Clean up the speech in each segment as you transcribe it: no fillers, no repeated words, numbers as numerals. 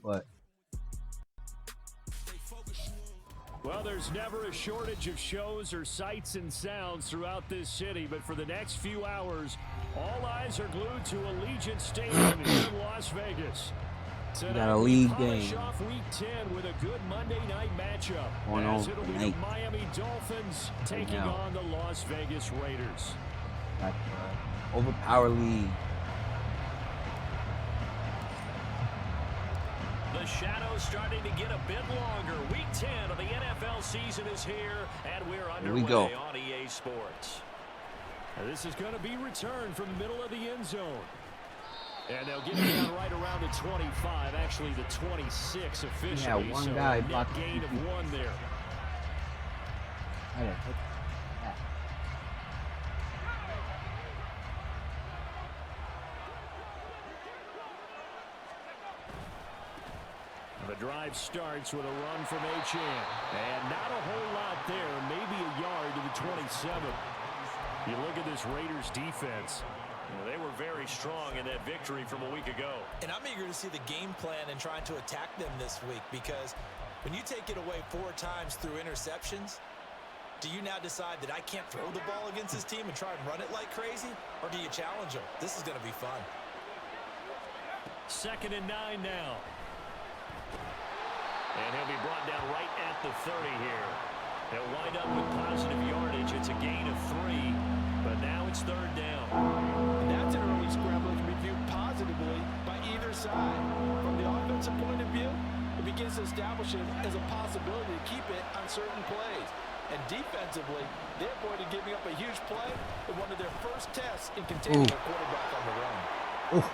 but. Well, there's never a shortage of shows or sights and sounds throughout this city, but for the next few hours, all eyes are glued to Allegiant Stadium here in Las Vegas. We got a league game off week 10 with a good Monday night matchup. going on It'll be the Miami Dolphins taking on the Las Vegas Raiders. Got the overpower league. The shadow's starting to get a bit longer. Week 10 of the NFL season is here, and we're underway on EA Sports. Now, this is going to be returned from the middle of the end zone. And they'll get it down right around the 25, actually the 26 officially. Yeah, one guy net gain of 1 there. The drive starts with a run from H.N. And not a whole lot there, maybe a yard to the 27. You look at this Raiders defense. They were very strong in that victory from a week ago. And I'm eager to see the game plan and trying to attack them this week, because when you take it away 4 times through interceptions, do you now decide that I can't throw the ball against this team and try and run it like crazy? Or do you challenge them? This is going to be fun. 2nd and 9 now. And he'll be brought down right at the 30 here. They'll wind up with positive yardage. It's a gain of 3, but now it's 3rd down. And that's an early scramble that can be viewed positively by either side. From the offensive point of view, it begins to establish it as a possibility to keep it on certain plays. And defensively, they're going to giving up a huge play in one of their first tests in containing a quarterback on the run.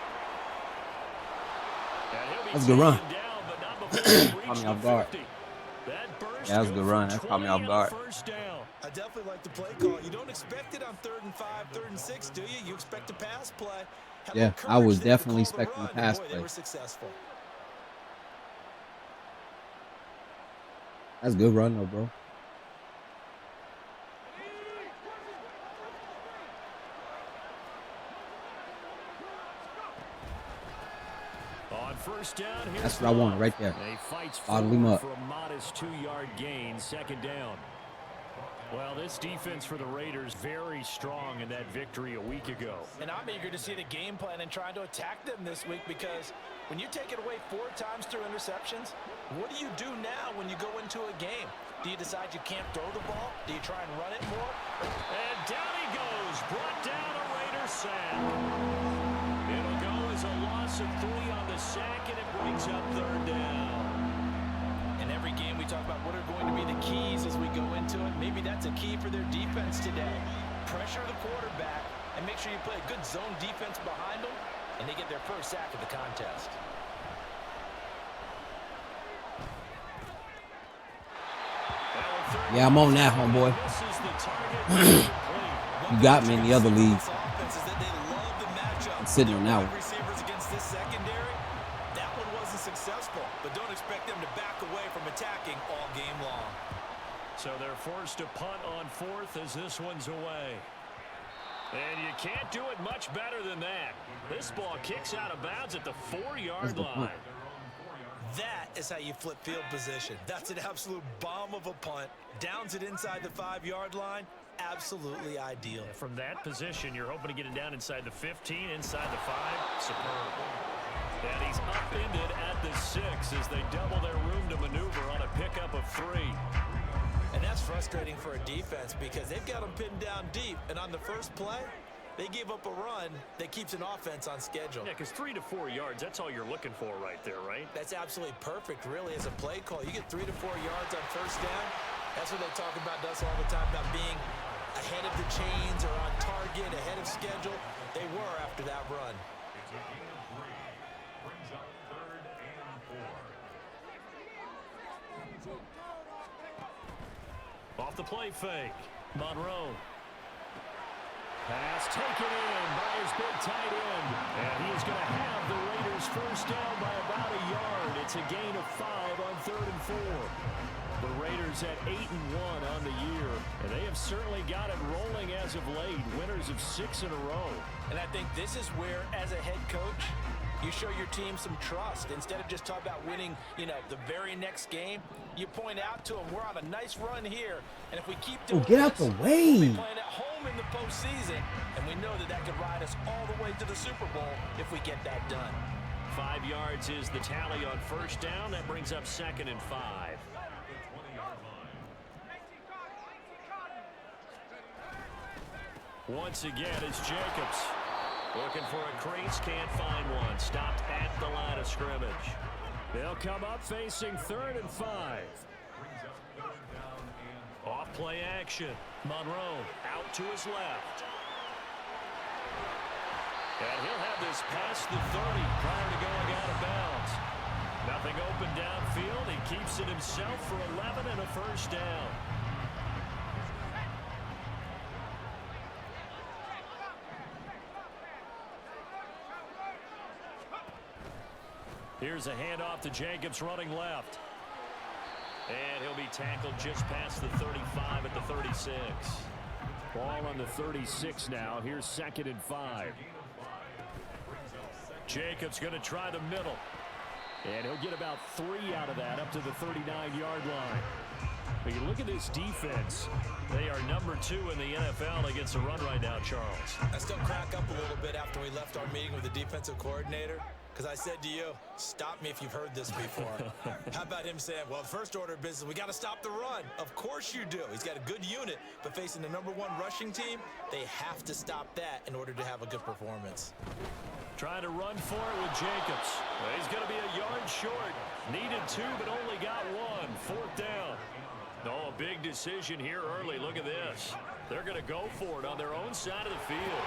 That's a good run. Caught me off guard. Yeah, that was a good run. That caught me off guard. I definitely like the play call. You don't expect it on 3rd and 5, 3rd and 6, do you? You expect a pass play. Yeah, I was definitely expecting a pass play. They were successful. That's a good run, though, bro. On 1st down, that's what I wanted right there. Bottle him up. For a modest 2-yard gain, 2nd down. Well, this defense for the Raiders very strong in that victory a week ago. And I'm eager to see the game plan and trying to attack them this week, because when you take it away 4 times through interceptions, what do you do now when you go into a game? Do you decide you can't throw the ball? Do you try and run it more? And down he goes, brought down a Raider sack. It'll go as a loss of 3 on the sack, and it brings up 3rd down. In every game we talk about what are going to be the keys as we go into it. Maybe that's a key for their defense today. Pressure the quarterback and make sure you play a good zone defense behind them, and they get their first sack of the contest. Yeah, I'm on that, homeboy. You got me in the other league. I'm sitting on that one. Receivers against this secondary, that one wasn't successful, but don't expect them to back away from attacking all game long. So they're forced to punt on 4th as this one's away. And you can't do it much better than that. This ball kicks out of bounds at the 4-yard line. That is how you flip field position. That's an absolute bomb of a punt. Downs it inside the 5-yard line. Absolutely ideal. From that position, you're hoping to get it down inside the 15, inside the 5. Superb. And he's upended at the 6 as they double their room to maneuver on a pickup of 3. And that's frustrating for a defense, because they've got them pinned down deep, and on the first play, they give up a run that keeps an offense on schedule. Yeah, because 3 to 4 yards, that's all you're looking for right there, right? That's absolutely perfect, really, as a play call. You get 3 to 4 yards on 1st down. That's what they talk about us all the time, about being ahead of the chains or on target, ahead of schedule. They were after that run. Off the play fake, Monroe. Pass taken in by his big tight end. And he is going to have the Raiders 1st down by about a yard. It's a gain of 5 on 3rd and 4. The Raiders at 8-1 on the year, and they have certainly got it rolling as of late. Winners of 6 in a row. And I think this is where, as a head coach, You show your team some trust. Instead of just talking about winning, the very next game, you point out to them, we're on a nice run here, and if we keep doing get out the way. we'll be playing at home in the postseason, and we know that could ride us all the way to the Super Bowl if we get that done. 5 yards is the tally on first down. That brings up 2nd and 5. Once again, it's Jacobs. Looking for a crease, can't find one. Stopped at the line of scrimmage. They'll come up facing 3rd and 5. Off play action. Monroe out to his left. And he'll have this past the 30 prior to going out of bounds. Nothing open downfield. He keeps it himself for 11 and a first down. Here's a handoff to Jacobs running left. And he'll be tackled just past the 35 at the 36. Ball on the 36 now. Here's 2nd and 5. Jacobs going to try the middle. And he'll get about 3 out of that up to the 39-yard line. But you look at this defense. They are number 2 in the NFL against the run right now, Charles. I still crack up a little bit after we left our meeting with the defensive coordinator. Because I said to you, stop me if you've heard this before. How about him saying, well, first order of business, we got to stop the run. Of course you do. He's got a good unit, but facing the number 1 rushing team, they have to stop that in order to have a good performance. Trying to run for it with Jacobs. Well, he's going to be a yard short. Needed 2, but only got 1. 4th down. Oh, a big decision here early. Look at this. They're going to go for it on their own side of the field.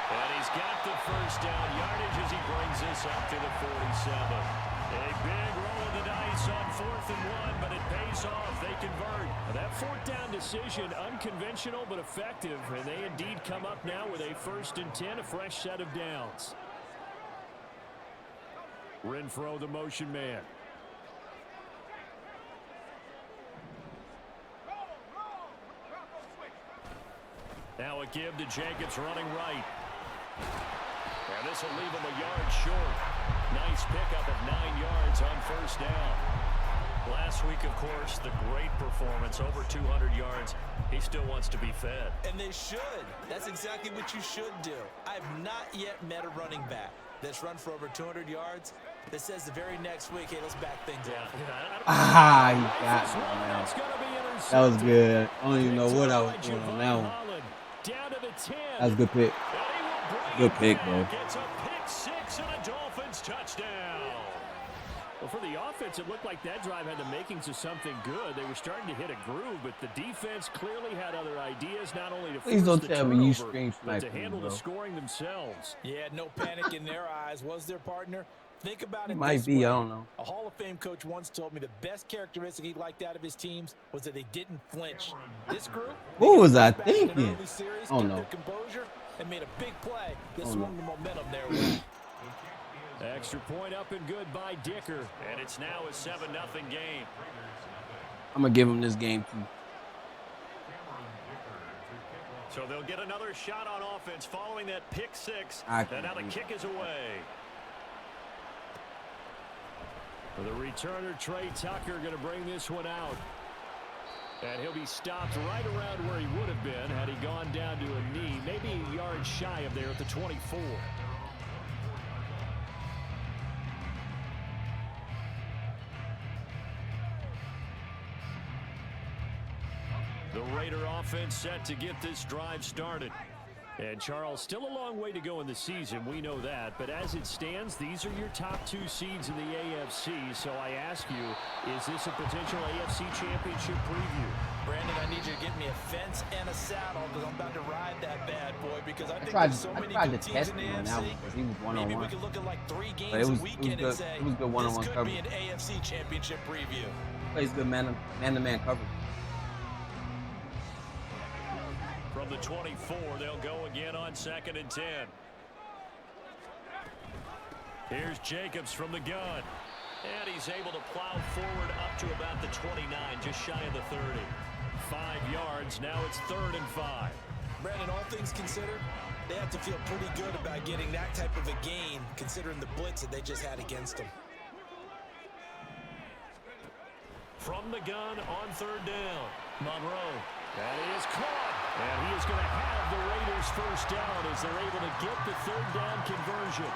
And he's got the first down yardage as he brings this up to the 47. A big roll of the dice on 4th and 1, but it pays off. They convert. That 4th down decision, unconventional but effective, and they indeed come up now with a 1st and 10, a fresh set of downs. Renfro, the motion man. Now a give to Jacobs running right. And this will leave him a yard short. Nice pickup of 9 yards on first down. Last week, of course, the great performance, over 200 yards. He still wants to be fed. And they should. That's exactly what you should do. I've not yet met a running back that's run for over 200 yards that says the very next week, hey, let's back things up. He got me, man. That was good. I don't even know what I was doing on that one. That was a good pick. Good pick, bro. Gets a pick 6 and a Dolphins touchdown. Well, for the offense, it looked like that drive had the makings of something good. They were starting to hit a groove, but the defense clearly had other ideas, not only to Please don't force the tell me you turnover, screen but to sniping, handle bro. the scoring themselves. Yeah, no panic in their eyes. Was their partner? Think about it. Might this be, way. I don't know. A Hall of Fame coach once told me the best characteristic he liked out of his teams was that they didn't flinch. This group, What was I back in an thinking? early series, Oh, kept no. their composure and made a big play that Oh, swung no. the momentum their way. Extra point up and good by Dicker. And it's now a 7-0 game. I'm going to give him this game, too. So they'll get another shot on offense following that pick 6. I And now the kick is away. For the returner, Trey Tucker, going to bring this one out. And he'll be stopped right around where he would have been had he gone down to a knee, maybe a yard shy of there at the 24. The Raider offense set to get this drive started. And, Charles, still a long way to go in the season. We know that. But as it stands, these are your top 2 seeds in the AFC. So I ask you, is this a potential AFC championship preview? Brandon, I need you to get me a fence and a saddle because I'm about to ride that bad boy because I think I there's so many tried good to teams test in the him on that AFC. one because he was Maybe we one-on-one. could look at like 3 games But it was a weekend good. and say, It was good one-on-one this could coverage. be an AFC championship preview. Plays good man-to-man coverage. From the 24, they'll go again on 2nd and 10. Here's Jacobs from the gun. And he's able to plow forward up to about the 29, just shy of the 30. 5 yards, now it's 3rd and 5. Brandon, all things considered, They have to feel pretty good about getting that type of a gain, considering the blitz that they just had against them. From the gun on third down, Monroe. That is caught. And he is going to have the Raiders first down as they're able to get the third down conversion.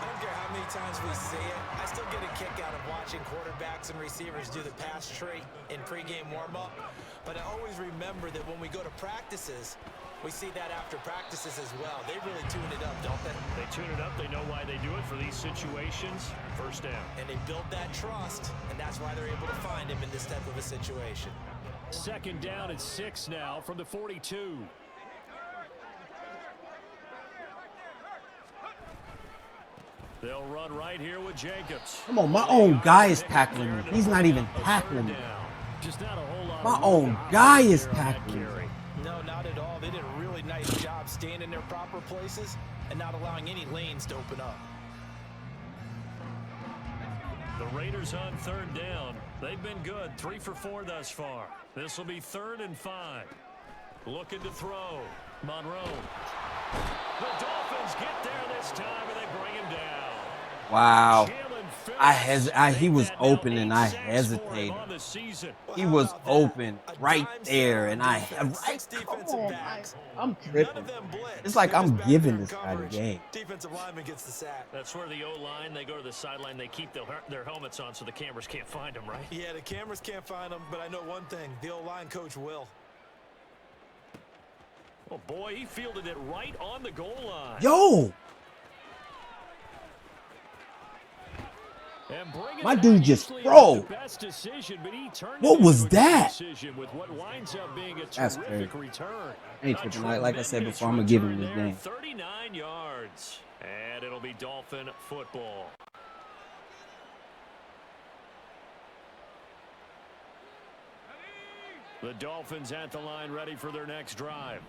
I don't care how many times we see it. I still get a kick out of watching quarterbacks and receivers do the pass tree in pregame warm-up. But I always remember that when we go to practices, we see that after practices as well. They really tune it up, don't they? They tune it up. They know why they do it for these situations. First down. And they build that trust, and that's why they're able to find him in this type of a situation. Second down at 6 now from the 42. They'll run right here with Jacobs. Come on, my own guy is tackling me. He's not even tackling me. Just not a whole lot. My own guy is tackling me. No, not at all. They did a really nice job staying in their proper places and not allowing any lanes to open up. The Raiders on third down. They've been good. 3 for 4 thus far. This will be 3rd and 5. Looking to throw. Monroe. The Dolphins get there this time, and they bring him down. Wow. He was open, and I hesitated. He was open right there, and come on, I'm tripping. It's like I'm giving this guy the game. Defensive lineman gets the sack. That's where the O-line, they go to the sideline, they keep their helmets on so the cameras can't find them, right? Yeah, the cameras can't find them, but I know one thing. The O-line coach will. Oh, boy, he fielded it right on the goal line. Yo! My dude just throw. What was that? That's crazy. Ain't tripping. Like I said before, I'm going to give him this game. 39 yards. And it'll be Dolphin football. The Dolphins at the line ready for their next drive.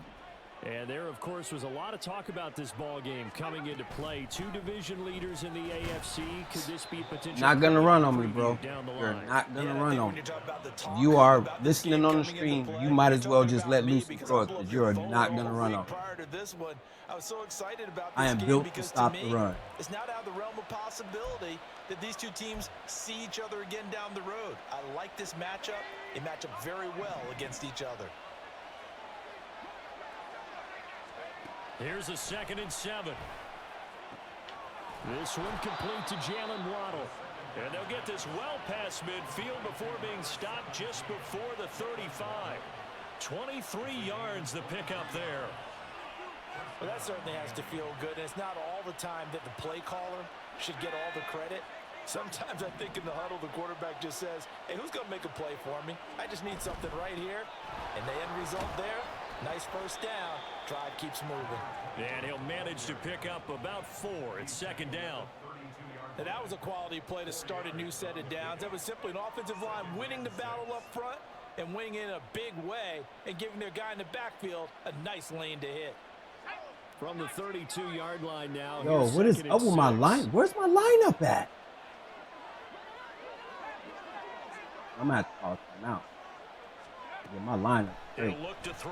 And there, of course, was a lot of talk about this ball game coming into play. 2 division leaders in the AFC. Could this be potential? Not going to run on me, bro. You're not going to run on me. If you are listening on the stream, you might as well just let loose and throw it because you're not going to run on me. I was so excited about this I am built to stop the run. It's not out of the realm of possibility that these two teams see each other again down the road. I like this matchup. They match up very well against each other. Here's a 2nd and 7. This one complete to Jalen Waddle. And they'll get this well past midfield before being stopped just before the 35. 23 yards the pickup there. Well, that certainly has to feel good. And it's not all the time that the play caller should get all the credit. Sometimes I think in the huddle, the quarterback just says, hey, who's going to make a play for me? I just need something right here. And the end result there, nice first down. Drive keeps moving. And he'll manage to pick up about 4. It's 2nd down. And that was a quality play to start a new set of downs. That was simply an offensive line winning the battle up front and winning in a big way and giving their guy in the backfield a nice lane to hit. From the 32-yard line now. Yo, what is up with my line? Where's my lineup at? I'm going to have to call him out. Get my lineup straight. He'll look to throw.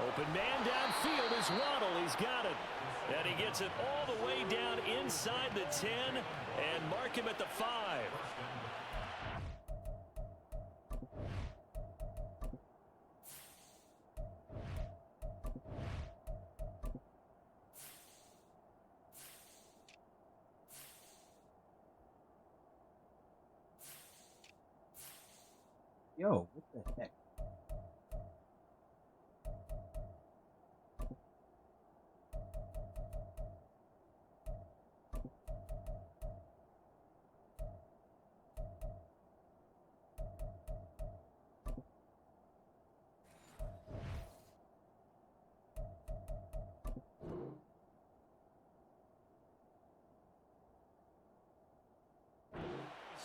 Open man downfield is Waddle. He's got it. And he gets it all the way down inside the 10 and mark him at the 5. Yo, what the heck?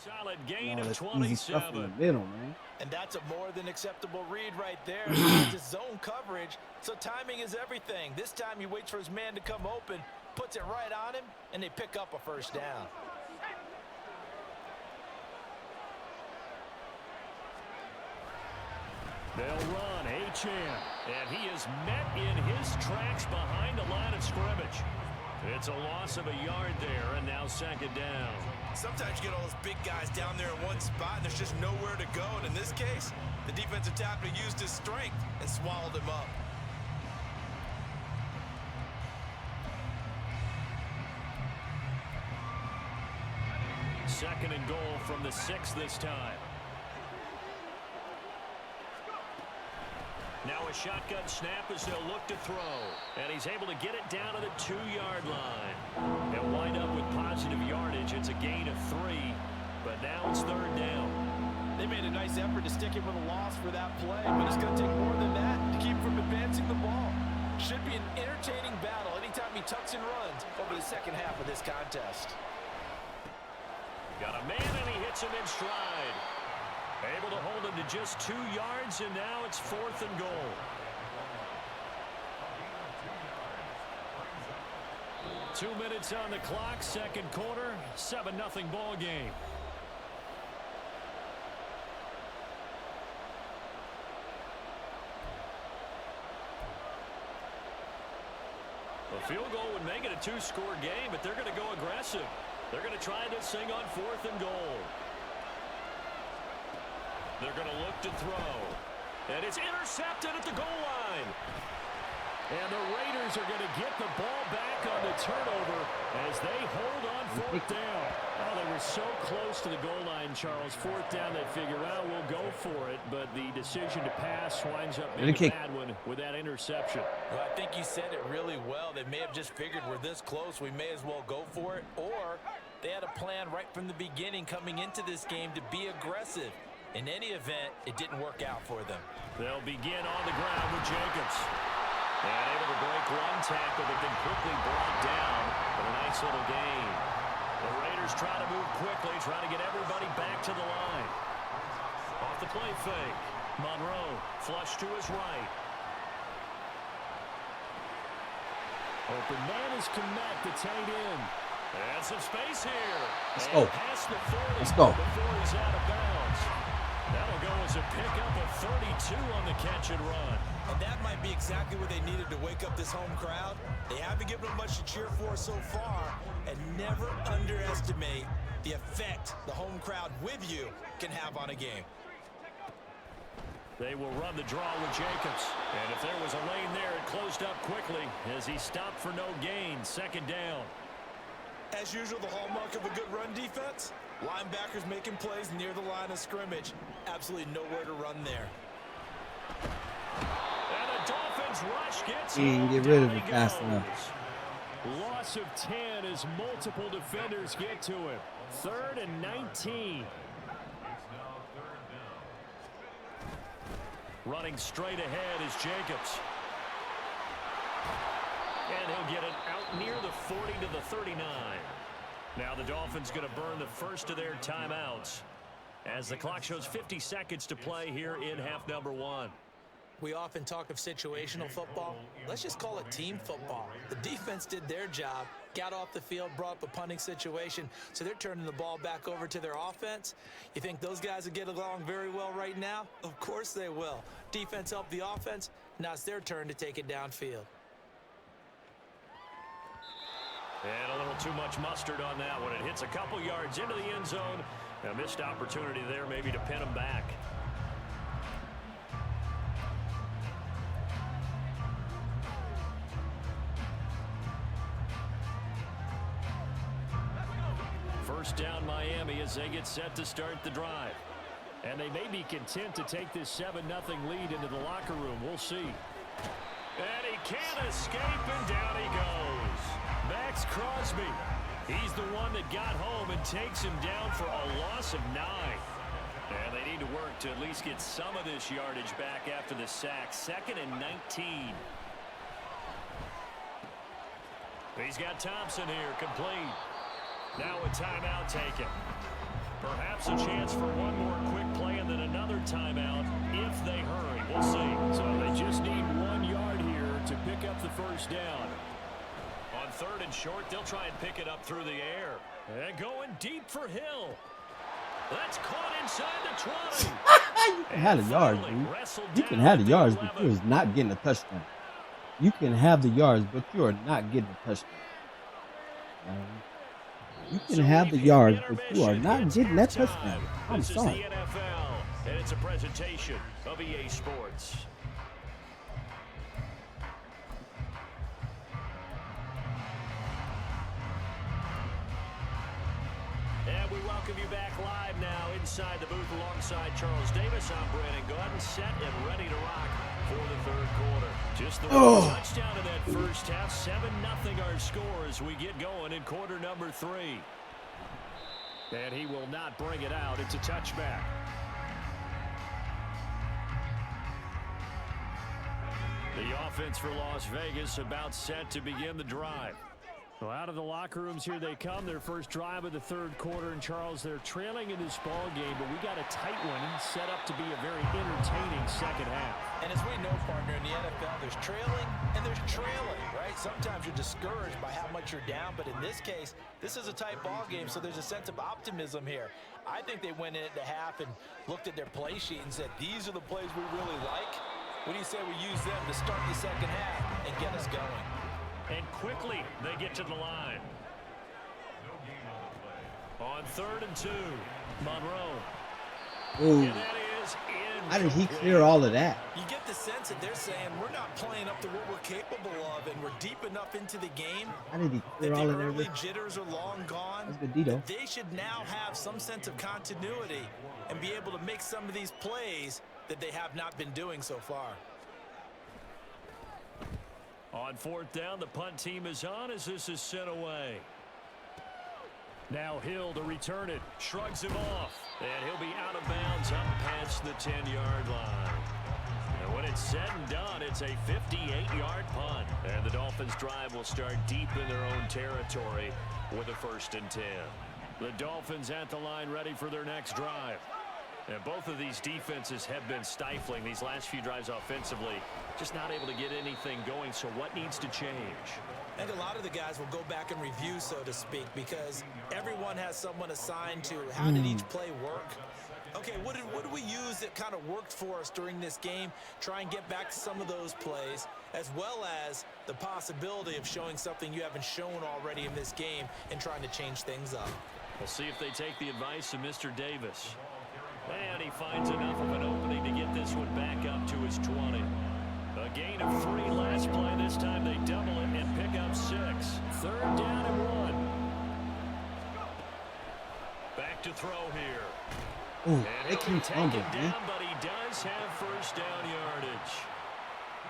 Solid gain of Easy 27. stuff in the middle, man. And that's a more than acceptable read right there. It's zone coverage, so timing is everything. This time he waits for his man to come open, puts it right on him, and they pick up a first down. They'll run Achane, and he is met in his tracks behind the line of scrimmage. It's a loss of a yard there, and now second down. Sometimes you get all those big guys down there in one spot, and there's just nowhere to go. And in this case, the defensive tackle used his strength and swallowed him up. Second and goal from the 6 this time. Now a shotgun snap as they'll look to throw. And he's able to get it down to the 2-yard line. They'll wind up with positive yardage. It's a gain of 3, but now it's third down. They made a nice effort to stick him with a loss for that play, but it's going to take more than that to keep him from advancing the ball. Should be an entertaining battle anytime he tucks and runs over the second half of this contest. Got a man, and he hits him in stride. Able to hold him to just 2 yards, and now it's 4th and goal. Two minutes on the clock, second quarter, 7-0 ball game. A field goal would make it a 2-score game, but they're going to go aggressive. They're going to try this thing on 4th and goal. They're going to look to throw. And it's intercepted at the goal line. And the Raiders are going to get the ball back on the turnover as they hold on 4th down. Oh, they were so close to the goal line, Charles. 4th down, they figure, well, we'll go for it. But the decision to pass winds up being a bad one with that interception. Well, I think you said it really well. They may have just figured we're this close, we may as well go for it. Or they had a plan right from the beginning coming into this game to be aggressive. In any event, it didn't work out for them. They'll begin on the ground with Jacobs. And able to break one tackle, but then quickly brought down. But a nice little gain. The Raiders try to move quickly, try to get everybody back to the line. Off the play fake. Monroe flush to his right. Open man is Komet, the tight end. And some space here. Let's go. Past the 40 Let's go. Before he's out of bounds. That'll go as a pickup of 32 on the catch and run. And that might be exactly what they needed to wake up this home crowd. They haven't given them much to cheer for so far. And never underestimate the effect the home crowd with you can have on a game. They will run the draw with Jacobs. And if there was a lane there, it closed up quickly as he stopped for no gain. Second down. As usual, the hallmark of a good run defense, linebackers making plays near the line of scrimmage. Absolutely nowhere to run there. And the Dolphins rush gets He didn't get rid of it fast enough. Loss of 10 as multiple defenders get to him. 3rd and 19. Running straight ahead is Jacobs. And he'll get it out near the 40 to the 39. Now the Dolphins going to burn the first of their timeouts as the clock shows 50 seconds to play here in half number 1. We often talk of situational football. Let's just call it team football. The defense did their job, got off the field, brought up a punting situation, so they're turning the ball back over to their offense. You think those guys will get along very well right now? Of course they will. Defense helped the offense. Now it's their turn to take it downfield. And a little too much mustard on that one. It hits a couple yards into the end zone. A missed opportunity there maybe to pin him back. First down Miami as they get set to start the drive. And they may be content to take this 7-0 lead into the locker room. We'll see. And he can't escape, and down he goes. Max Crosby. He's the one that got home and takes him down for a loss of 9. And they need to work to at least get some of this yardage back after the sack. 2nd and 19. He's got Thompson here, complete. Now a timeout taken. Perhaps a chance for one more quick play and then another timeout if they hurry. We'll see. So they just need 1 yard here to pick up the first down. On 3rd and short, they'll try and pick it up through the air. And going deep for Hill. That's caught inside the 20. You can have the yards, dude. You can have the yards, but you is not getting a touchdown. You can have the yards, but you are not getting a touchdown. You can have the yards, but you are not getting that touchdown. I'm sorry. This is the NFL, and it's a presentation of EA Sports. And we welcome you back live now inside the booth alongside Charles Davis. I'm Brandon Gunn, set and ready to rock for the third quarter. Just the touchdown in that first half. 7-0 our score as we get going in quarter number 3. And he will not bring it out. It's a touchback. The offense for Las Vegas about set to begin the drive. Well, out of the locker rooms here they come. Their first drive of the third quarter. And Charles, they're trailing in this ball game, but we got a tight one set up to be a very entertaining second half. And as we know, partner, in the NFL, there's trailing and there's trailing, right? Sometimes you're discouraged by how much you're down, but in this case, this is a tight ball game, so there's a sense of optimism here. I think they went into half and looked at their play sheet and said, these are the plays we really like. What do you say we use them to start the second half and get us going? And quickly, they get to the line. On 3rd and 2, Monroe. Ooh. And that is How did he clear all of that? You get the sense that they're saying we're not playing up to what we're capable of, and we're deep enough into the game. How did he clear all of that the early that? jitters are long gone. That's good, Dito. They should now have some sense of continuity and be able to make some of these plays that they have not been doing so far. On 4th down, the punt team is on as this is sent away. Now Hill to return it. Shrugs him off. And he'll be out of bounds up past the 10-yard line. And when it's said and done, it's a 58-yard punt. And the Dolphins drive will start deep in their own territory with a 1st and 10. The Dolphins at the line ready for their next drive. And both of these defenses have been stifling these last few drives offensively. Just not able to get anything going, so what needs to change? I think a lot of the guys will go back and review, so to speak, because everyone has someone assigned to how did each play work. Okay, what did we use that kind of worked for us during this game? Try and get back to some of those plays, as well as the possibility of showing something you haven't shown already in this game and trying to change things up. We'll see if they take the advice of Mr. Davis. And he finds enough of an opening to get this one back up to his 20. A gain of 3 last play. This time they double it and pick up 6. 3rd down and 1. Back to throw here. Ooh, they keep fumbling, man. But he does have 1st down yardage.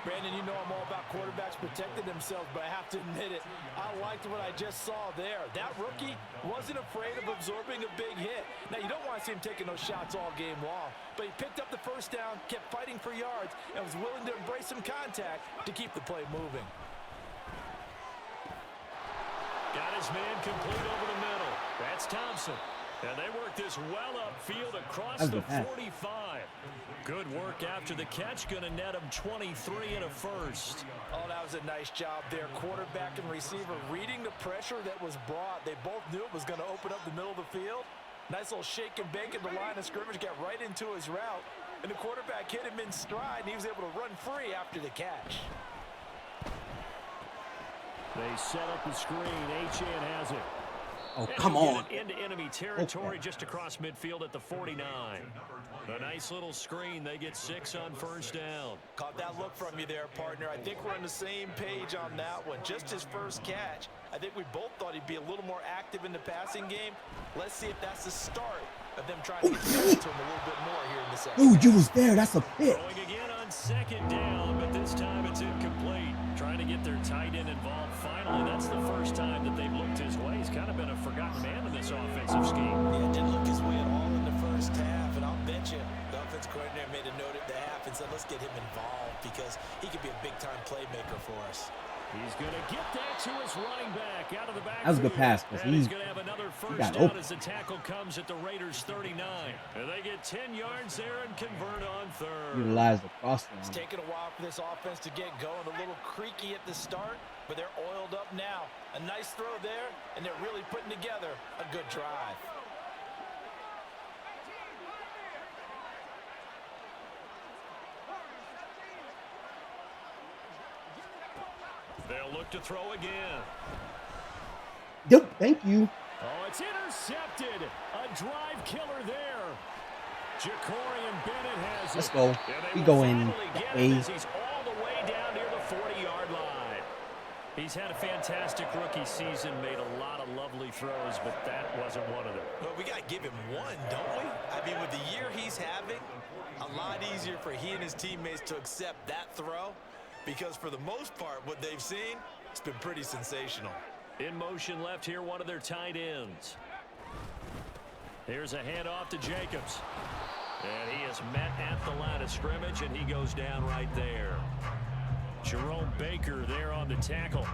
Brandon, you know I'm all about quarterbacks protecting themselves, but I have to admit it, I liked what I just saw there. That rookie wasn't afraid of absorbing a big hit. Now, you don't want to see him taking those shots all game long, but he picked up the 1st down, kept fighting for yards, and was willing to embrace some contact to keep the play moving. Got his man complete over the middle. That's Thompson. And they work this well upfield across the 45. Good work after the catch. Going to net him 23 and a 1st. Oh, that was a nice job there. Quarterback and receiver reading the pressure that was brought. They both knew it was going to open up the middle of the field. Nice little shake and bake at the line of scrimmage. Got right into his route. And the quarterback hit him in stride, and he was able to run free after the catch. They set up the screen. H.N. has it. Oh, come on. Into enemy territory just across midfield at the 49. A nice little screen. They get 6 on 1st down. Caught that look from you there, partner. I think we're on the same page on that one. Just his first catch. I think we both thought he'd be a little more active in the passing game. Let's see if that's the start of them trying to get to him a little bit more here in the second. Dude, you was there. That's a pick. Going again on 2nd down, but this time it's incomplete. Trying to get their tight end involved finally. That's the first time that they've looked his way. He's kind of been a forgotten man in this offensive scheme. Yeah, didn't look his way at all in the first half, and I'll bet you the offensive coordinator made a note at the half and said, let's get him involved because he could be a big-time playmaker for us. He's going to get that to his running back out of the back. That was a good pass. And he's going to have another 1st down as the tackle comes at the Raiders' 39. And they get 10 yards there and convert on 3rd. Utilize the crossing. It's taken a while for this offense to get going. A little creaky at the start, but they're oiled up now. A nice throw there, and they're really putting together a good drive. They'll look to throw again. Yep, thank you. Oh, it's intercepted. A drive killer there. Jacorian Bennett has it. Let's go. We go in He's all the way down near the 40-yard line. He's had a fantastic rookie season, made a lot of lovely throws, but that wasn't one of them. Well, we got to give him one, don't we? I mean, with the year he's having, a lot easier for he and his teammates to accept that throw because for the most part, what they've seen, it's been pretty sensational. In motion left here, one of their tight ends. Here's a handoff to Jacobs. And he is met at the line of scrimmage, and he goes down right there. Jerome Baker there on the tackle.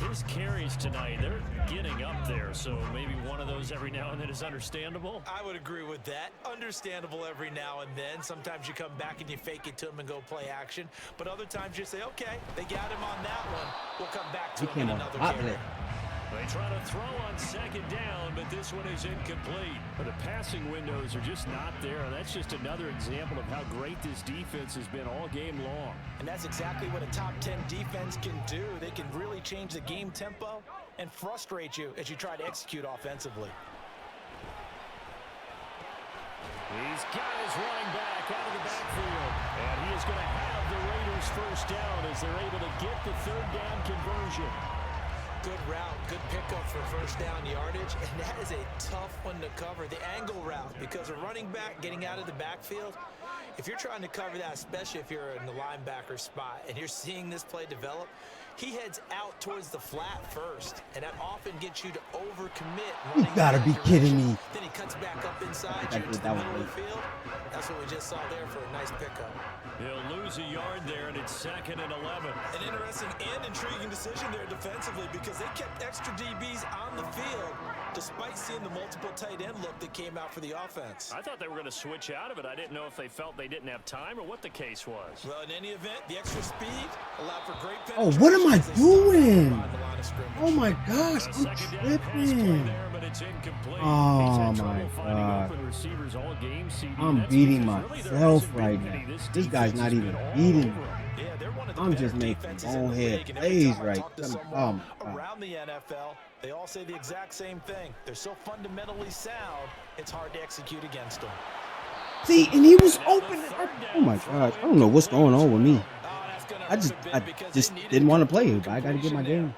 His carries tonight, they're getting up there, so maybe one of those every now and then is understandable. I would agree with that. Understandable every now and then. Sometimes you come back and you fake it to them and go play action. But other times you say, okay, they got him on that one. We'll come back to him in another carry. They try to throw on second down, but this one is incomplete. But the passing windows are just not there. And that's just another example of how great this defense has been all game long. And that's exactly what a top 10 defense can do. They can really change the game tempo and frustrate you as you try to execute offensively. He's got his running back out of the backfield. And he is going to have the Raiders first down as they're able to get the third down conversion. Good route, good pickup for first down yardage, and that is a tough one to cover, the angle route, because a running back getting out of the backfield, if you're trying to cover that, especially if you're in the linebacker spot, and you're seeing this play develop, he heads out towards the flat first, and that often gets you to overcommit. You gotta be kidding me. Then he cuts back up inside you to the middle of the field. That's what we just saw there for a nice pickup. He'll lose a yard there, and it's 2nd and 11. An interesting and intriguing decision there defensively because they kept extra DBs on the field despite seeing the multiple tight end look that came out for the offense. I thought they were going to switch out of it. I didn't know if they felt they didn't have time or what the case was. Well, in any event, the extra speed allowed for great penetration. Oh, what am I doing? Oh my gosh, I'm tripping. Oh my God. I'm beating myself right now. This guy's not even beating me. I'm just making bonehead plays right. Oh my God. Around the NFL, they all say the exact same thing. They're so fundamentally sound, it's hard to execute against them. See, and he was open. Oh my gosh, I don't know what's going on with me. I just didn't want to play it. I got to get my game.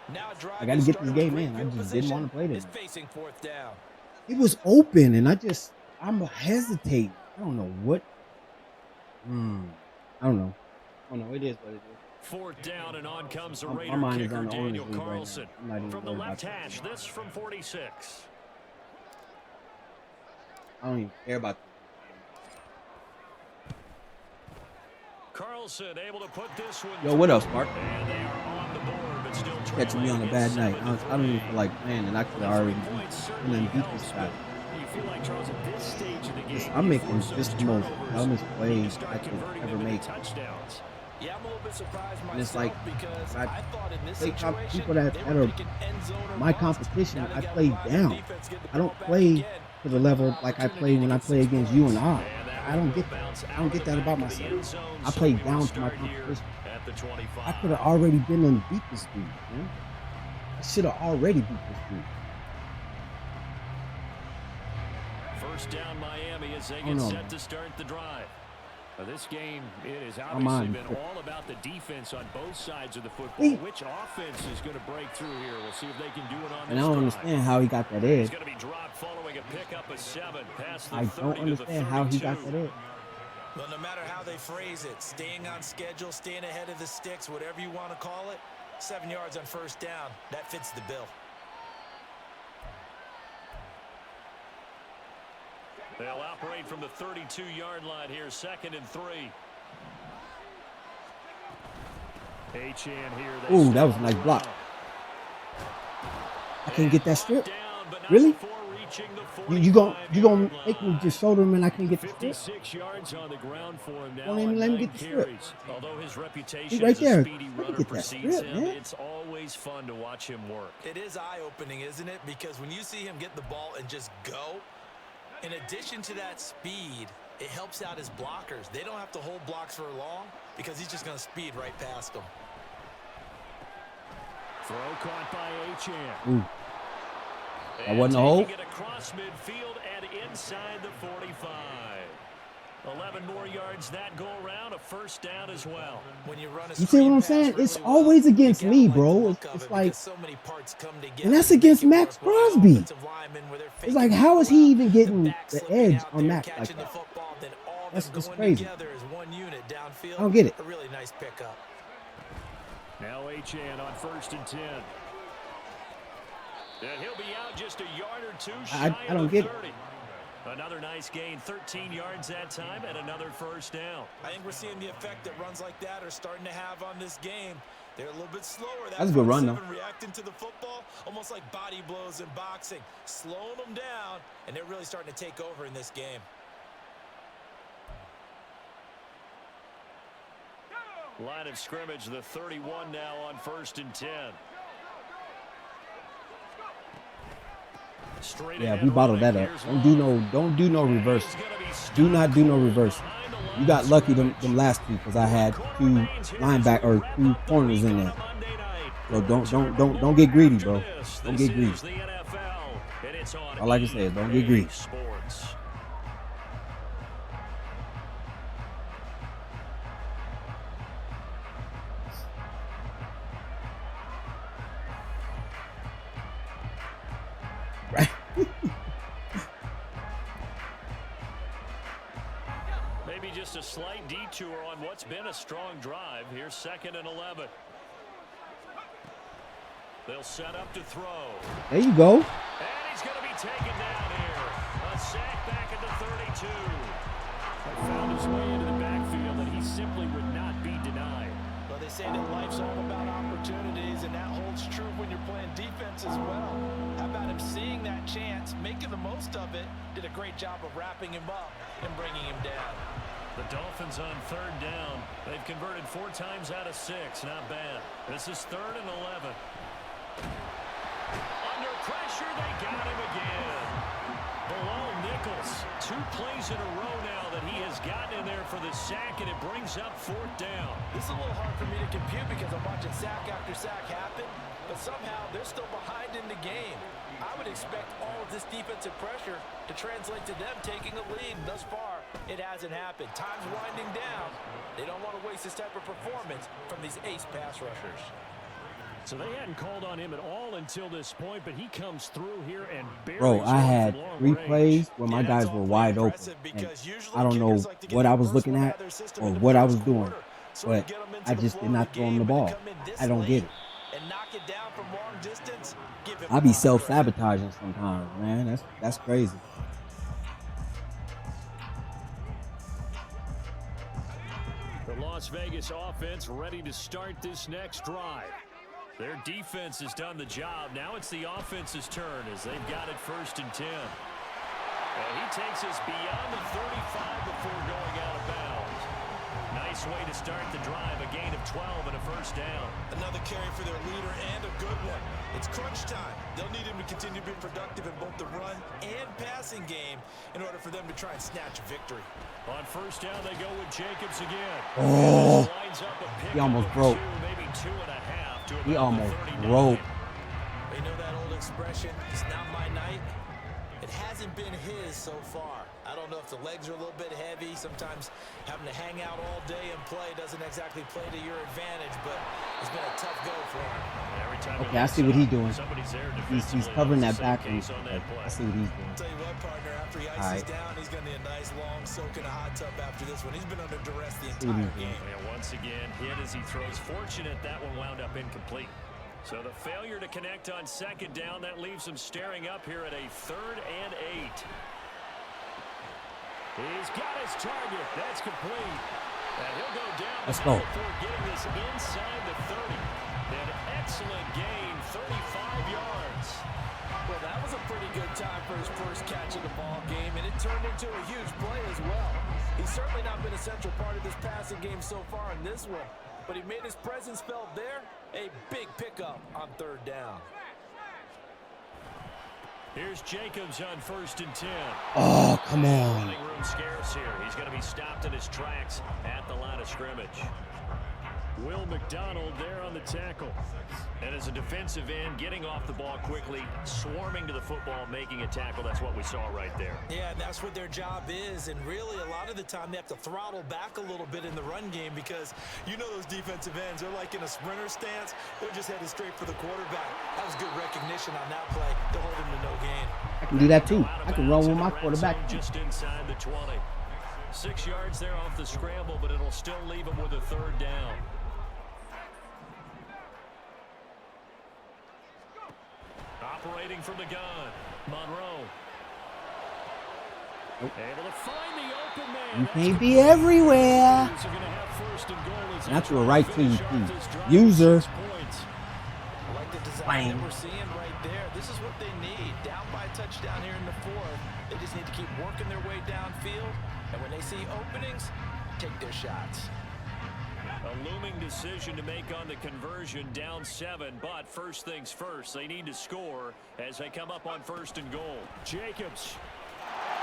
I got to get this game in. I just didn't want to play this. It was open, and I'm hesitating. I don't know what. I don't know. Oh no, it is what it is. 4th down, and on comes the Raider kicker, Daniel Carlson. From the left hash, this from 46. I don't even care about that. Carlson able to put this one. Yo, what else, Mark? And they are on the board, but still catching me on a bad night. I don't even feel like playing, and I could have already beat this guy. You feel like, Charles, at this stage of the game, I'm making just the most dumbest plays I could ever make. Yeah, I'm a little bit surprised myself, And it's like, because I thought in this play situation, people that are my competition. I play down. I don't play to the level like I play when I play against you and I don't get that. I don't get that about myself. I play down to my competition. I could have already been and beat this dude, man. I should have already beat this dude. First down Miami as they get set to start the drive. This game, it has obviously been all about the defense on both sides of the football. Which offense is going to break through here? We'll see if they can do it on this drive. And I don't understand how he got that edge. It's going to be dropped following a pickup of 7 past the I don't understand how he got that edge. Well, no matter how they phrase it, staying on schedule, staying ahead of the sticks, whatever you want to call it, 7 yards on first down, that fits the bill. They'll operate from the 32-yard line here, 2nd and 3. H-N here. Ooh, that was a nice block. I can't get that strip. Really? You gonna make me just shoulder him and I can't get the strip? 56 yards on the ground for him now. Don't even let me get the strip. Although his reputation He's right as a there. speedy runner precedes him, it's always fun to watch him work. It is eye-opening, isn't it? Because when you see him get the ball and just go, in addition to that speed, it helps out his blockers. They don't have to hold blocks for long because he's just going to speed right past them. Throw caught by Achane. Ooh. That wasn't a hole? It across midfield and inside the 45. 11 more yards that go around, a first down as well. When you run a you see what I'm saying? It's always against me, bro. It's like, and that's against Max Crosby. It's like, how is he even getting the edge on Max like that? That's crazy. I don't get it. A really nice pickup. Now Achane on 1st and 10. And he'll be out just a yard or two shy I don't get 30. Another nice gain, 13 yards that time, and another first down. I think we're seeing the effect that runs like that are starting to have on this game. They're a little bit slower. That's a good run, though. Reacting to the football, almost like body blows in boxing, slowing them down, and they're really starting to take over in this game. Line of scrimmage, the 31 now on 1st and 10. Yeah, we bottled that up. Don't do no reverse. Do not do no reverse. You got lucky them last two because I had two corners in there. So don't get greedy, bro. Don't get greedy. All I can say is don't get greedy. Maybe just a slight detour on what's been a strong drive. Here's 2nd and 11. They'll set up to throw. There you go. And he's going to be taken down here. A sack back at the 32. Found his way into the backfield, and he simply would not be denied. Well, they say that life's all about opportunities, and that holds true when you're playing defense as well. How about him seeing that chance, making the most of it, did a great job of wrapping him up and bringing him down. The Dolphins on 3rd down. They've converted 4 times out of 6. Not bad. This is 3rd and 11. Under pressure, they got him again. Bo Nixthis, 2 plays in a row now that he has gotten in there for the sack, and it brings up 4th down. This is a little hard for me to compute because I'm watching sack after sack happen, but somehow they're still behind in the game. I would expect all of this defensive pressure to translate to them taking a lead. Thus far, it hasn't happened. Time's winding down. They don't want to waste this type of performance from these ace pass rushers. So they hadn't called on him at all until this point, but he comes through here and buries. Bro, I had 3 plays where my guys were wide open. And I don't know what I was looking at or what I was doing, but I just did not throw him the ball. I don't get it. I be self-sabotaging sometimes, man. That's crazy. The Las Vegas offense ready to start this next drive. Their defense has done the job. Now it's the offense's turn as they've got it 1st and 10. And he takes us beyond the 35 before going out of bounds. Nice way to start the drive. A gain of 12 and a first down. Another carry for their leader and a good one. It's crunch time. They'll need him to continue to be productive in both the run and passing game in order for them to try and snatch a victory. On 1st down, they go with Jacobs again. Oh, he almost broke. Maybe 2.5. He almost broke. They know that old expression, it's not my night. It hasn't been his so far. I don't know if the legs are a little bit heavy. Sometimes having to hang out all day and play doesn't exactly play to your advantage, but it's been a tough go for him. Okay, I see what he's doing. He's covering that back. I see what he's doing. I'll tell you what, partner, after he ices down, he's going to need a nice long soak in a hot tub after this one. He's been under duress the entire game. And once again, hit as he throws. Fortunate that one wound up incomplete. So the failure to connect on 2nd down, that leaves him staring up here at a 3rd and 8. He's got his target. That's complete. And he'll go down. Let's go. Before getting this inside the 30. An excellent gain, 35 yards. Well, that was a pretty good time for his first catch of the ball game, and it turned into a huge play as well. He's certainly not been a central part of this passing game so far in this one, but he made his presence felt there. A big pickup on 3rd down. Here's Jacobs on 1st and 10. Oh, come on. Running room scarce here. He's going to be stopped in his tracks at the line of scrimmage. Will McDonald there on the tackle. And as a defensive end, getting off the ball quickly, swarming to the football, making a tackle. That's what we saw right there. Yeah, and that's what their job is. And really, a lot of the time, they have to throttle back a little bit in the run game because you know those defensive ends, they're like in a sprinter stance. They're just headed straight for the quarterback. That was good recognition on that play to hold him to no gain. I can do that too. I can run with my quarterback. Just inside the 20. 6 yards there off the scramble, but it'll still leave him with a third down. Operating from the gun, Monroe. Able to find the open man. You can't be everywhere. Not to a right to you, please. User. I like the design that we're seeing right there. This is what they need. Down by a touchdown here in the fourth. They just need to keep working their way downfield. And when they see openings, take their shots. A looming decision to make on the conversion, down 7, but first things first, they need to score as they come up on 1st and goal. Jacobs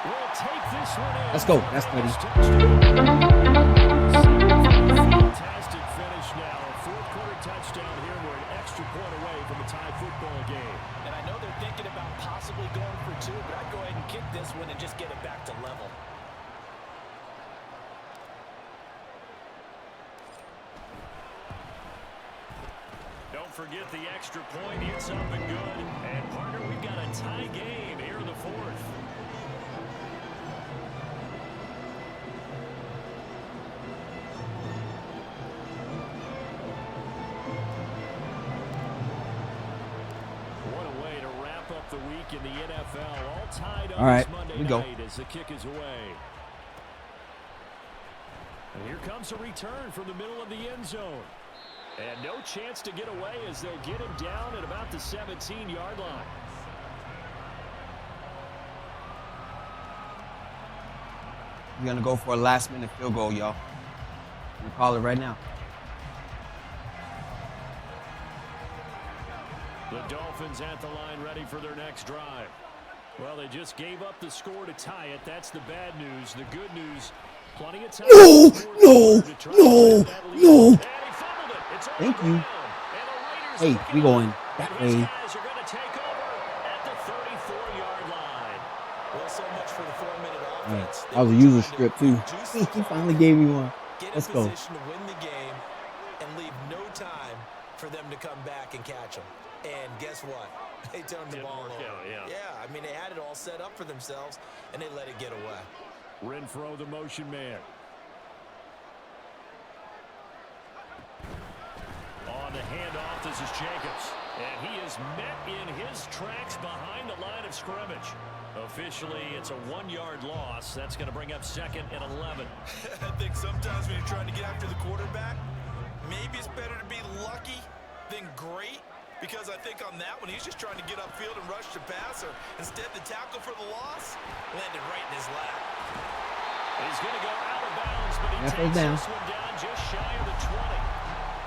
will take this one in. Let's go. That's good. Fantastic finish now. A fourth-quarter touchdown here. We're an extra point away from a tie football game. And I know they're thinking about possibly going for 2, but I'd go ahead and kick this one and just get it back to level. Don't forget the extra point. It's up and good. And, partner, we've got a tie game here in the 4th. What a way to wrap up the week in the NFL. All tied up. All right, this Monday here we go. night as the kick is away. And here comes a return from the middle of the end zone. And no chance to get away as they'll get him down at about the 17-yard line. We're going to go for a last-minute field goal, y'all. We'll call it right now. The Dolphins at the line ready for their next drive. Well, they just gave up the score to tie it. That's the bad news. The good news, plenty of time. No. Thank you. Hey, we going that way. Guys are going to take over at the 34-yard line. Well, so much for the 4-minute offense. That was a user strip, too. He finally gave me one. Let's go. Get in position to win the game and leave no time for them to come back and catch them. And guess what? They turned the ball over. Yeah, I mean, they had it all set up for themselves, and they let it get away. Renfro, the motion man. On the handoff, this is Jacobs. And he is met in his tracks behind the line of scrimmage. Officially, it's a 1-yard loss. That's going to bring up 2nd and 11. I think sometimes when you're trying to get after the quarterback, maybe it's better to be lucky than great. Because I think on that one, he's just trying to get upfield and rush the passer. Instead, the tackle for the loss landed right in his lap. He's going to go out of bounds, but he takes this one down just shy of the 20.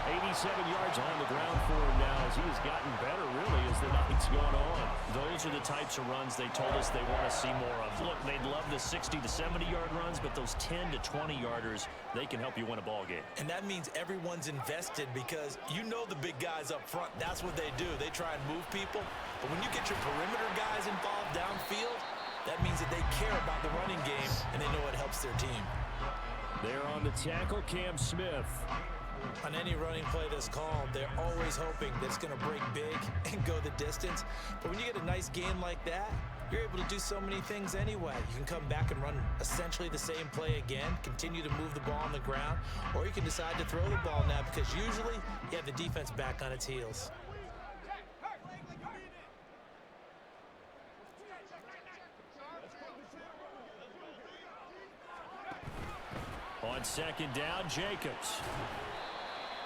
87 yards on the ground for him now as he has gotten better, really, as the night's going on. Those are the types of runs they told us they want to see more of. Look, they'd love the 60 to 70-yard runs, but those 10 to 20-yarders, they can help you win a ball game. And that means everyone's invested because you know the big guys up front, that's what they do. They try and move people. But when you get your perimeter guys involved downfield, that means that they care about the running game and they know it helps their team. There on the tackle, Cam Smith. On any running play that's called, they're always hoping that it's going to break big and go the distance. But when you get a nice gain like that, you're able to do so many things anyway. You can come back and run essentially the same play again, continue to move the ball on the ground, or you can decide to throw the ball now because usually you have the defense back on its heels. On 2nd down, Jacobs.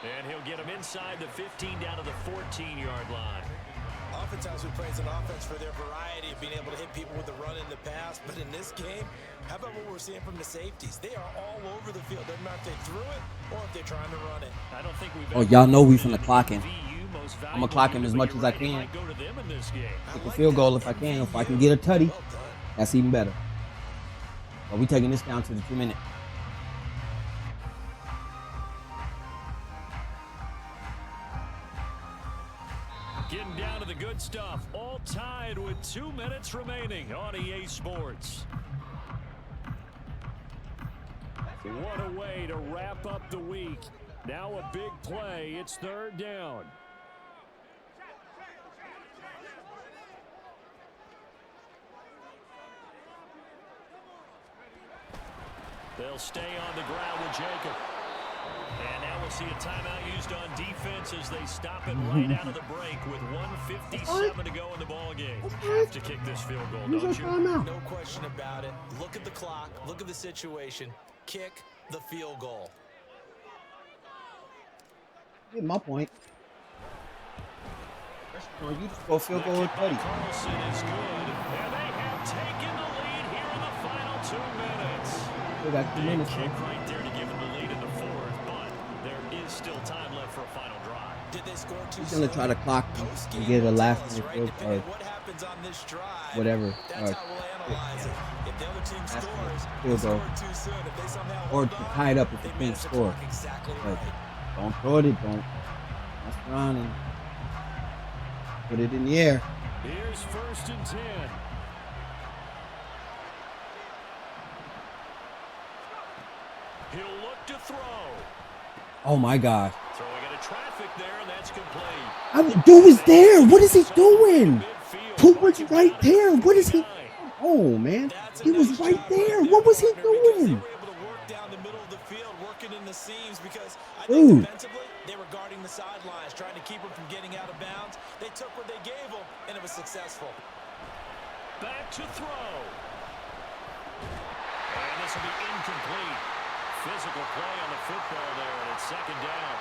And he'll get him inside the 15 down to the 14-yard line. Oftentimes we praise an offense for their variety of being able to hit people with the run in the pass. But in this game, how about what we're seeing from the safeties? They are all over the field. Doesn't matter if they threw it or if they're trying to run it. I don't think we've y'all know we finna clock in. I'm going to clock him as much as I can. Take a field goal if I can. If I can get a tutty, that's even better. But we taking this down to the 2-minute. started with 2 minutes remaining on EA Sports. What a way to wrap up the week. Now a big play. It's 3rd down. They'll stay on the ground with Jacob. And now we'll see a timeout used on defense as they stop it right out of the break with 1:57 to go in the ballgame. Have to kick this field goal, don't you? No question about it. Look at the clock. Look at the situation. Kick the field goal. Get my point. You just go field goal with Buddy. Carlson is good. And they have taken the lead here in the final 2 minutes. We got 2 minutes. Kick right there to give them the lead in the 4th, but there is still time left for a final drive. Did they score too He's going to try to clock and get a last-minute field goal. What happens on this drive? Whatever. That's how we'll analyze it. If the other team scores, field goal. too soon. If they somehow Or hold on, tie it up if they the team manage to score. clock exactly Like, right. don't throw it, don't. That's around and put it in the air. Here's 1st and 10. He'll look to throw. Oh, my God. Throwing into traffic there, and that's complete. Dude was there. What is he doing? Dude was right there. What is he? Oh, man. He was right there. What was he doing? Dude. They were guarding the sidelines, trying to keep him from getting out of bounds. They took what they gave him, and it was successful. Back to throw. And this will be incomplete. Physical play on the football there, and it's 2nd down.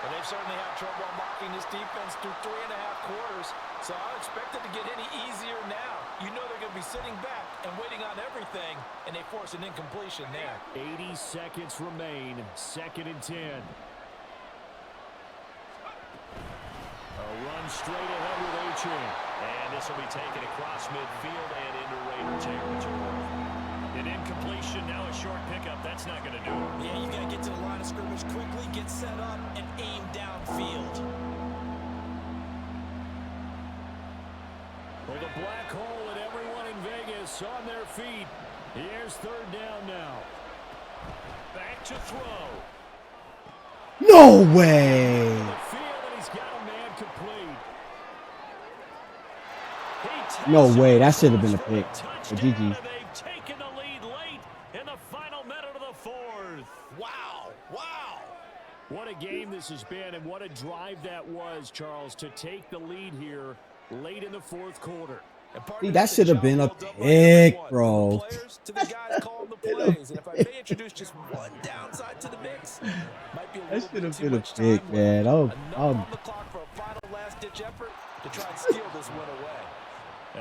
And they've certainly had trouble unlocking this defense through 3.5 quarters, so I don't expect it to get any easier now. You know they're going to be sitting back and waiting on everything, and they force an incompletion there. 80 seconds remain, 2nd and 10. A run straight ahead with Achane. And this will be taken across midfield and into Raider territory. An incompletion, now a short pickup. That's not going to do it. Yeah, you got to get to the line of scrimmage quickly, get set up, and aim downfield. For the black hole and everyone in Vegas on their feet. Here's 3rd down now. Back to throw. No way. The field, and he's got a man complete. No way. That should have been a pick. For GG. They've taken the lead late in the final minute of the 4th. Wow, wow. What a game this has been, and what a drive that was, Charles, to take the lead here late in the 4th quarter. See, that should have been a pick, bro. To the guys calling the plays. And if I may introduce just one downside to the mix, might be a That little should bit have too been a much time pick, man. Enough on the clock for a final last-ditch effort to try and steal this one away.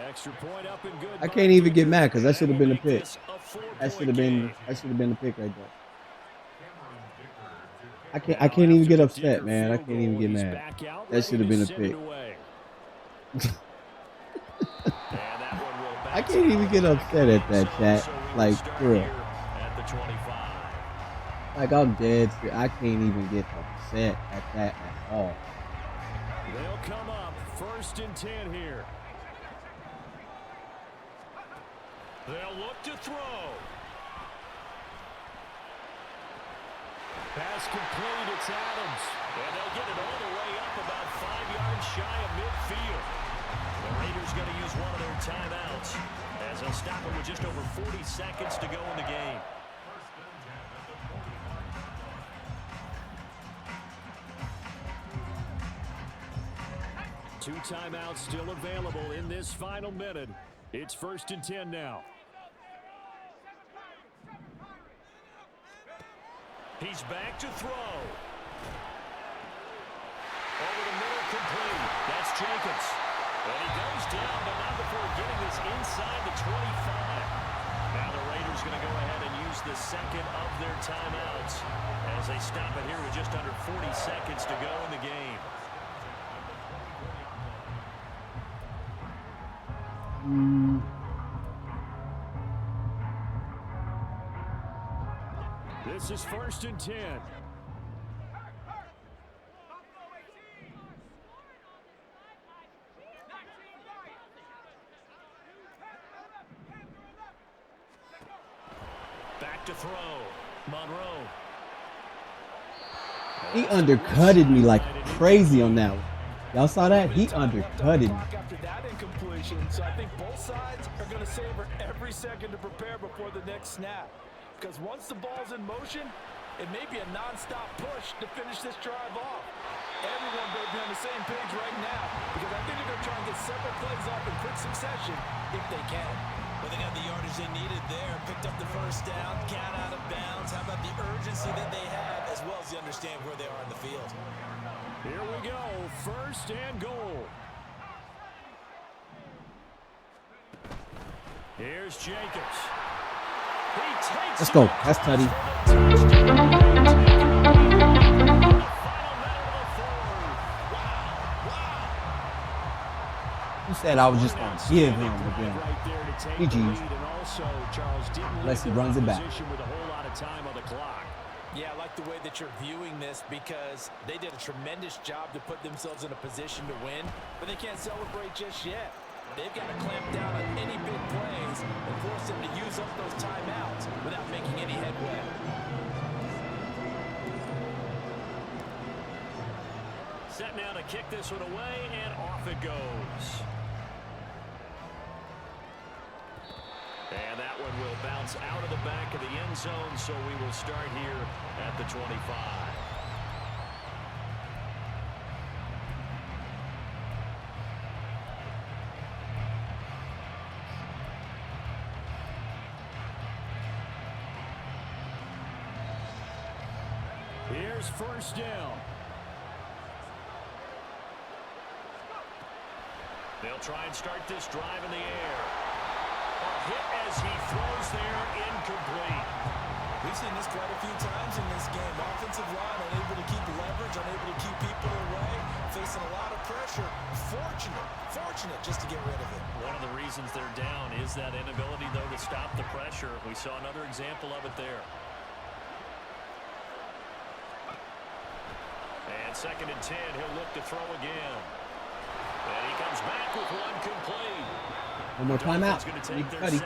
Extra point up and good. I can't even get mad because that should have been a pick. That should have been the pick right there. I can't even get upset, man. I can't even get mad. That should have been a pick. I can't even get upset at that, chat. Like, for real. Like, I'm dead. I can't even get upset at that at all. They'll come up 1st and 10 here. They'll look to throw. Pass complete, it's Adams. And they'll get it all the way up about 5 yards shy of midfield. The Raiders going to use one of their timeouts as they'll stop it with just over 40 seconds to go in the game. Two timeouts still available in this final minute. It's 1st and 10 now. He's back to throw. Over the middle, complete. That's Jacobs. And he goes down, but not before getting this inside the 25. Now the Raiders going to go ahead and use the 2nd of their timeouts as they stop it here with just under 40 seconds to go in the game. This is 1st and 10. to throw. Monroe. He undercutted me like crazy on that one. Y'all saw that? He undercutted me. After that incompletion, so I think both sides are going to savor every second to prepare before the next snap. Because once the ball's in motion, it may be a non-stop push to finish this drive off. Everyone better be on the same page right now, because I think they're going to try and get several plays off in quick succession if they can. Well, they got the yardage they needed there. Picked up the first down, got out of bounds. How about the urgency that they have, as well as they understand where they are in the field? Here we go, 1st and goal. Here's Jacobs. He takes Let's go. That's Tutty. Who said I was just going to give him the game? GG's. Unless he runs it back. Yeah, I like the way that you're viewing this because they did a tremendous job to put themselves in a position to win, but they can't celebrate just yet. They've got to clamp down on any big plays and force them to use up those timeouts without making any headway. Set now to kick this one away, and off it goes. And that one will bounce out of the back of the end zone, so we will start here at the 25. Here's 1st down. They'll try and start this drive in the air. A hit as he throws there, incomplete. We've seen this quite a few times in this game. Offensive line unable to keep leverage, unable to keep people away, facing a lot of pressure. Fortunate just to get rid of it. One of the reasons they're down is that inability, though, to stop the pressure. We saw another example of it there. And 2nd and 10, he'll look to throw again. And he comes back with one complete. One more timeout. Need Tutty.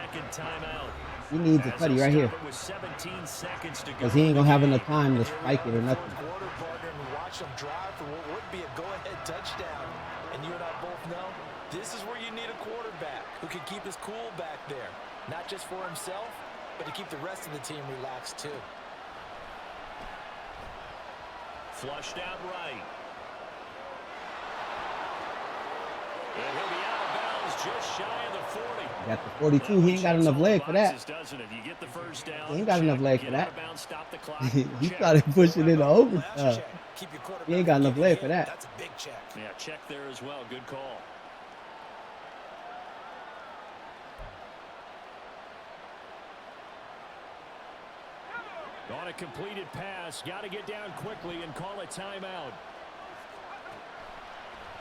He needs a Tutty right here. Because he ain't going to have enough time to spike it or nothing. Watch him drive for what would be a go-ahead touchdown. And you and I both know this is where you need a quarterback who can keep his cool back there. Not just for himself, but to keep the rest of the team relaxed too. Flushed out right. And he'll be out of bounds just shy of the 40. Got the 42. He ain't got enough leg for that. He ain't got enough leg for that. He started pushing into overtime. He ain't got enough leg for that. That's a big check. Yeah, check there as well. Good call. On a completed pass, got to get down quickly and call a timeout.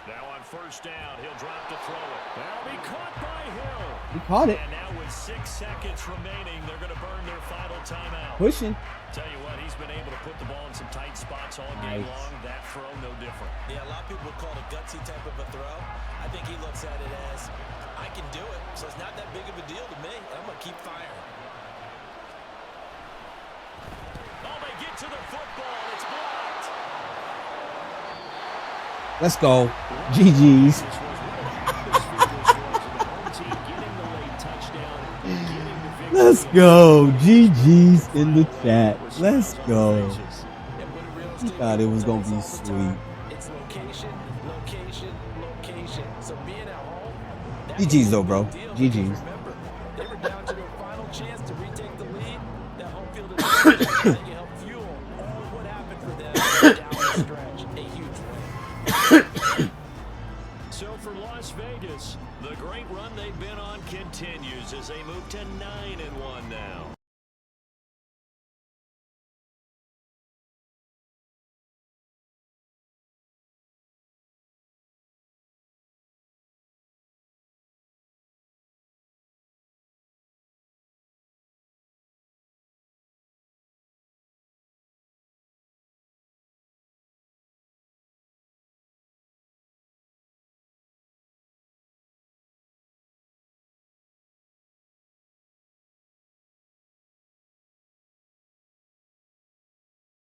Now on 1st down, he'll drop to throw it. That'll be caught by Hill. He caught it. And now with 6 seconds remaining, they're going to burn their final timeout. Pushing. Tell you what, he's been able to put the ball in some tight spots all game long. That throw, no different. Yeah, a lot of people would call it a gutsy type of a throw. I think he looks at it as, I can do it, so it's not that big of a deal to me. I'm going to keep firing. Oh, they get to the football. It's blocked. Let's go. GG's. Let's go. GG's in the chat. Let's go. He thought it was going to be sweet. It's location. So being at home, GG's though, bro. GG's. remember, they were down to their final chance to retake the lead. That home field advantage I think it helped fuel all of what happened for them down the stretch. A huge win. So for Las Vegas, the great run they've been on continues as they move to 9-1 now.